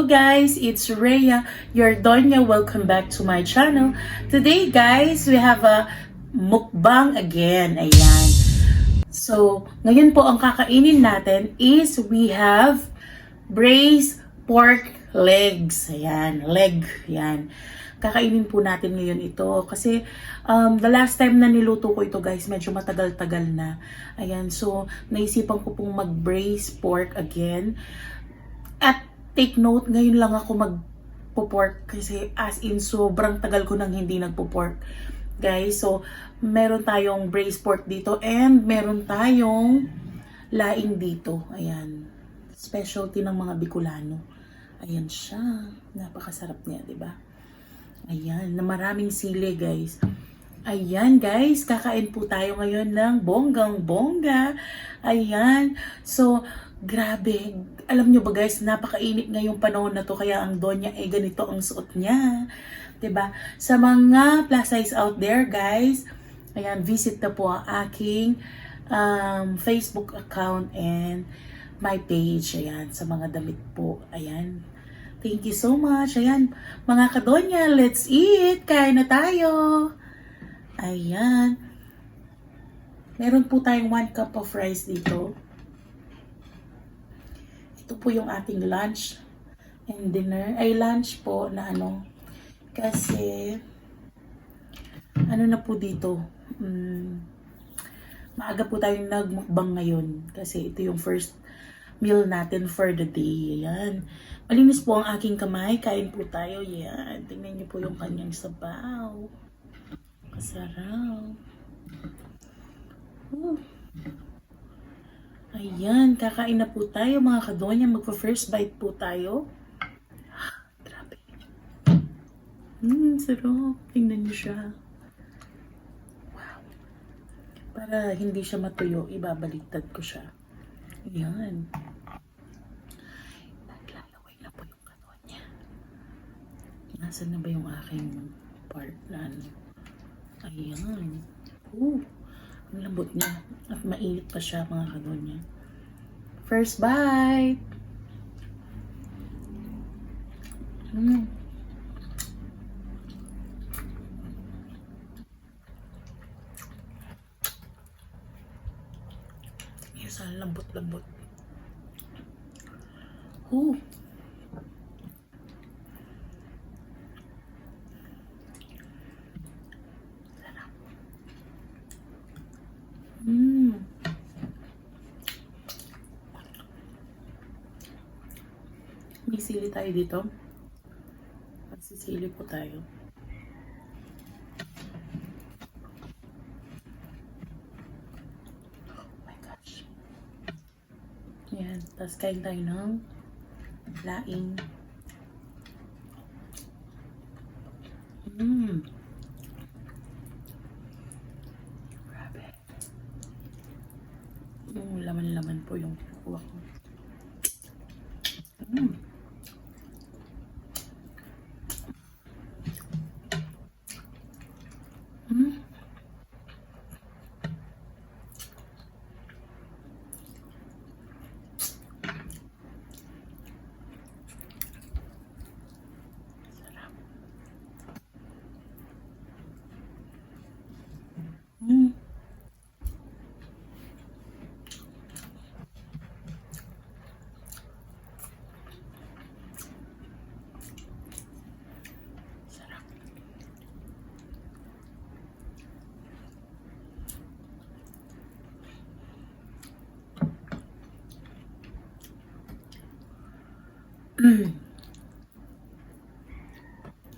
guys, it's Rhea, your Donya. Welcome back to my channel. Today guys, we have a mukbang again. Ayan. So, ngayon po ang kakainin natin is we have braised pork legs. Ayan, leg. Ayan. Kakainin po natin ngayon ito kasi the last time na niluto ko ito guys, medyo matagal-tagal na. Ayan, so naisipan ko pong mag-braised pork again. At take note, ngayon lang ako magpo-pork kasi as in sobrang tagal ko nang hindi nagpo-pork. Guys, so meron tayong braised pork dito and meron tayong laing dito. Ayan. Specialty ng mga Bicolano. Ayan siya. Napakasarap niya, 'di ba? Ayan, na maraming sili, guys. Ayan, guys, kakain po tayo ngayon ng bonggang-bongga. Ayan. So, grabe. Alam nyo ba guys, napakainit ngayong panahon na to kaya ang Donya ganito ang suot niya. 'Di ba? Sa mga plus size out there guys, ayan, visit na po ang aking Facebook account and my page. Ayan, sa mga damit po. Ayan. Thank you so much. Ayan, mga kadonya, let's eat. Kain na tayo. Ayan. Meron po tayong 1 cup of rice dito. Ito po yung ating lunch and dinner. Ay, lunch po na ano. Kasi, ano na po dito. Maaga po tayong nagmukbang ngayon. Kasi ito yung first meal natin for the day. Ayan. Malinis po ang aking kamay. Kain po tayo. Ayan. Tingnan niyo po yung kanyang sabaw. Kasarap. Ayan, kakain na po tayo mga kadonya. Magpa-first bite po tayo. Grabe. Sarap. Tingnan niyo siya. Wow. Para hindi siya matuyo, ibabaliktad ko siya. Ayan. Naglalaway na po yung kadonya. Nasaan na ba yung aking part na ano? Ayan. Ang lambot niya. At mainit pa siya mga kadonya. First bite. Yes, lambot-lambot. May sili tayo dito. Magsisili po tayo. Oh my gosh. Ayan. Tapos kain tayo ng laing. Grabe. Laman-laman po yung kuha ko.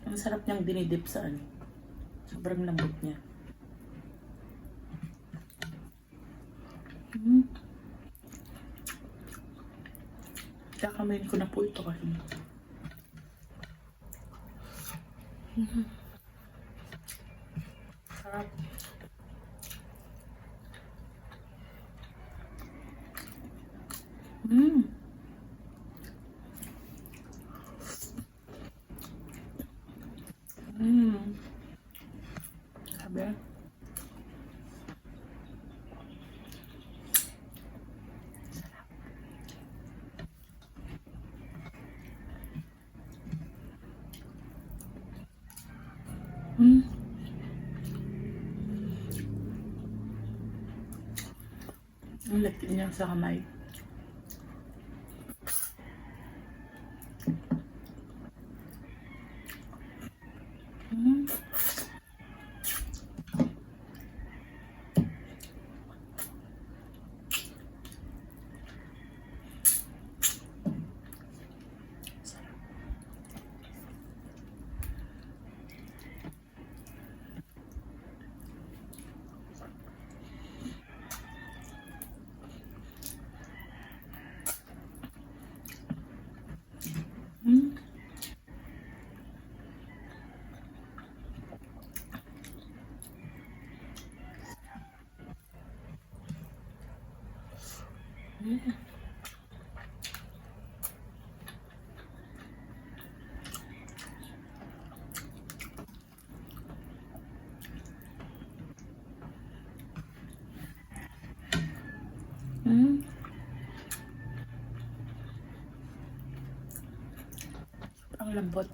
Ang sarap niyang dinidip sa ano. Sobrang lambot niya. Kakamayin ko na po ito kasi. Sarap. Sabi. Sarap. Ang lapit niya sa kamay. Ang lambot.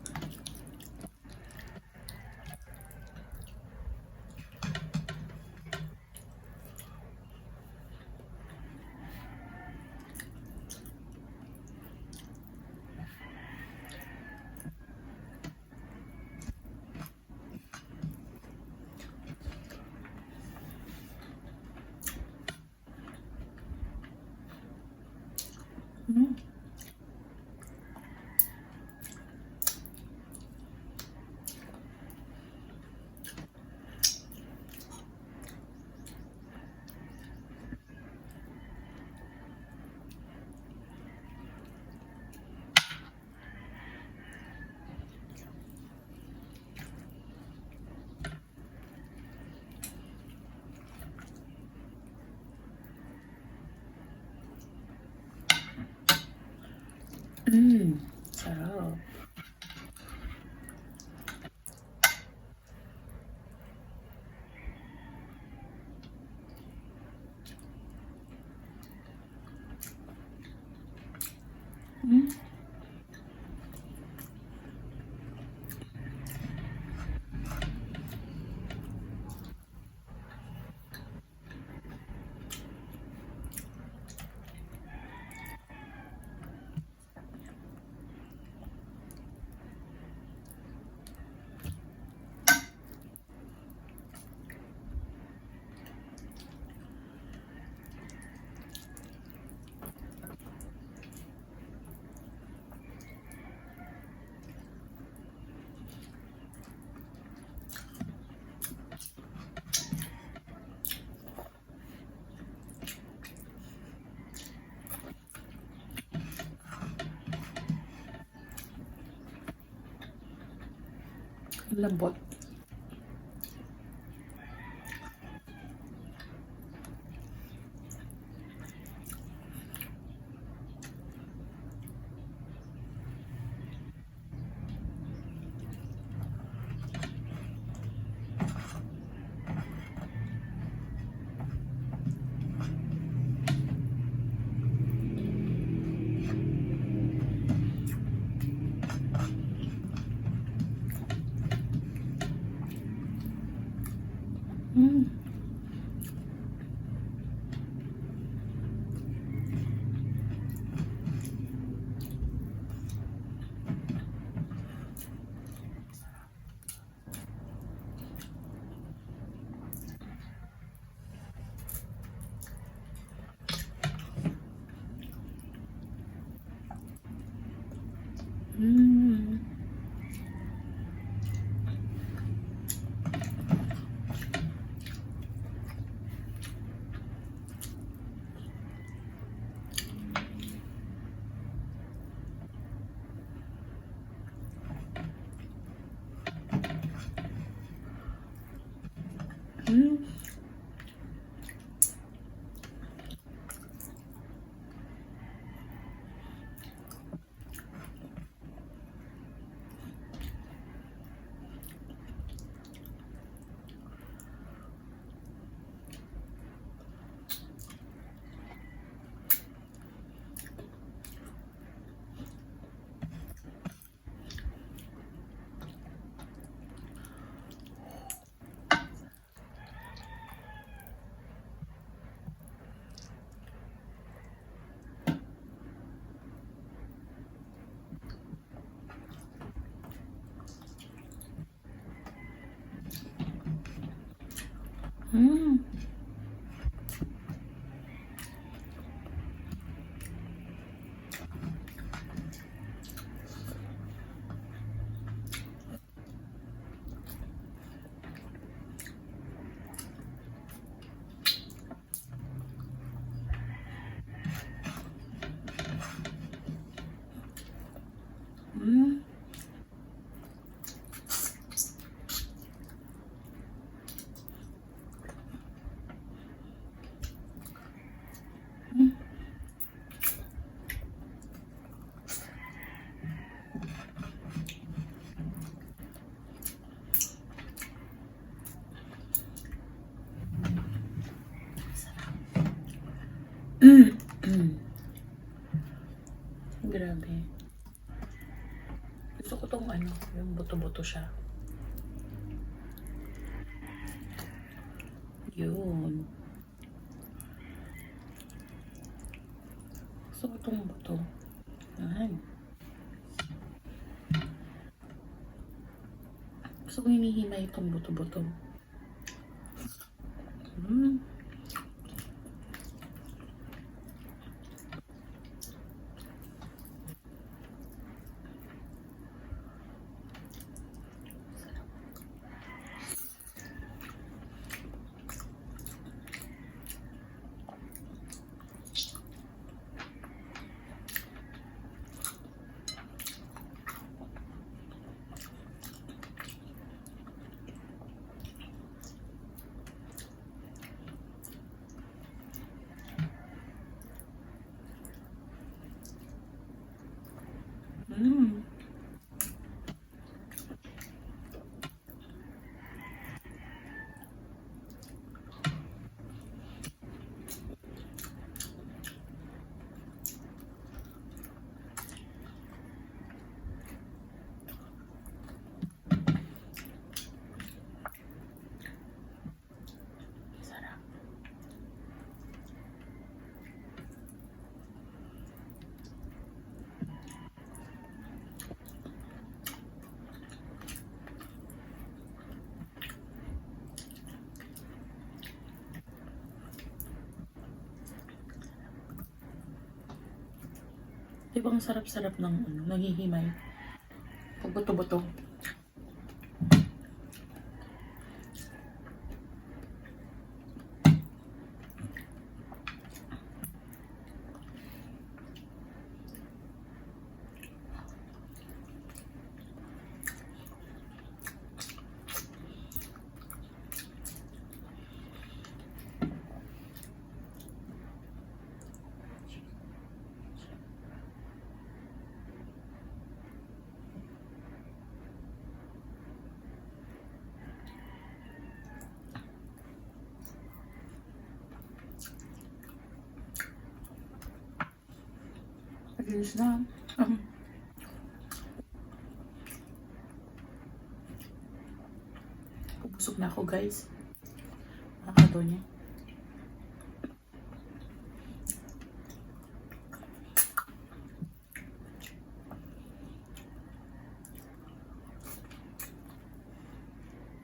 Sarap. Lambot. Grabe. Gusto ko tong ano, yung buto-buto siya. Yun. Gusto ko tong buto. Yan. Gusto ko hinihimay itong buto-buto. Diba ang sarap-sarap ng naghihimay. Pag buto-buto. Ayos na. Busog na ako, guys. Donya.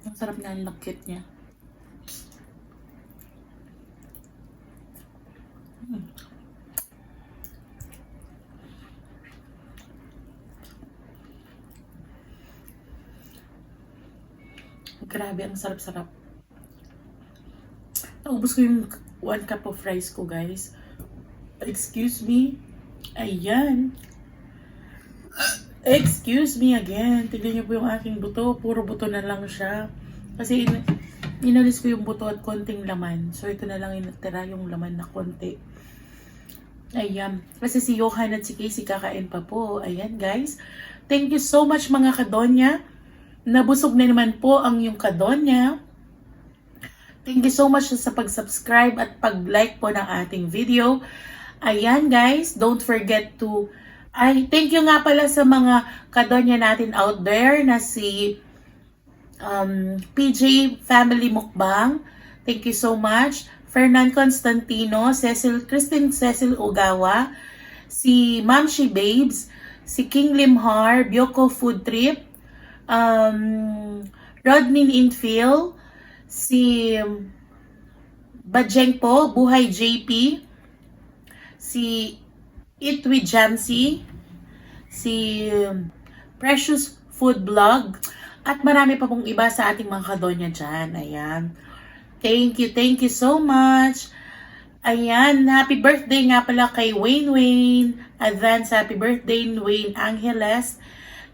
Ang sarap na ang lakit niya. Grabe, ang sarap-sarap. Naubos ko yung 1 cup of rice ko, guys. Excuse me. Ayan. Excuse me again. Tignan niyo po yung aking buto. Puro buto na lang siya. Kasi inalis ko yung buto at konting laman. So, ito na lang yung natira, yung laman na konti. Ayan. Kasi si Johan at si Casey kakain pa po. Ayan, guys. Thank you so much, mga kadonya. Nabusog na naman po ang yung kadonya. Thank you so much sa pag-subscribe at pag-like po ng ating video. Ayan, guys, don't forget to thank you nga pala sa mga kadonya natin out there na si PJ Family Mukbang. Thank you so much. Fernan Constantino, Christine Cecil Ogawa, si Mamshi Babes, si King Limhar, Bioko Food Trip, Rodnin Infield, si Bajeng po, Buhay JP, si Eat with Jamsi, si Precious Food Blog, at marami pa pong iba sa ating mga kadonya dyan. Ayan. Thank you so much. Ayan, happy birthday nga pala kay Wayne. Advance happy birthday, Wayne Angeles.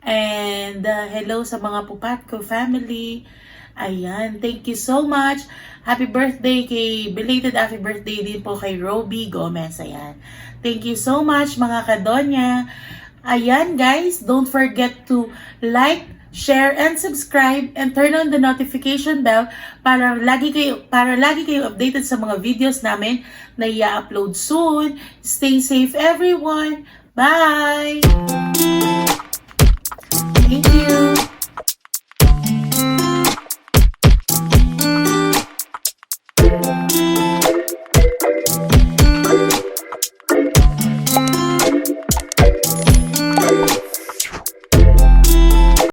And hello sa mga Pupatko family. Ayan, thank you so much. Happy birthday belated happy birthday din po kay Roby Gomez. Ayan. Thank you so much, mga kadonya. Ayan, guys, don't forget to like, share, and subscribe, and turn on the notification bell para lagi kayo updated sa mga videos namin na i-upload soon. Stay safe everyone. Bye! Thank you!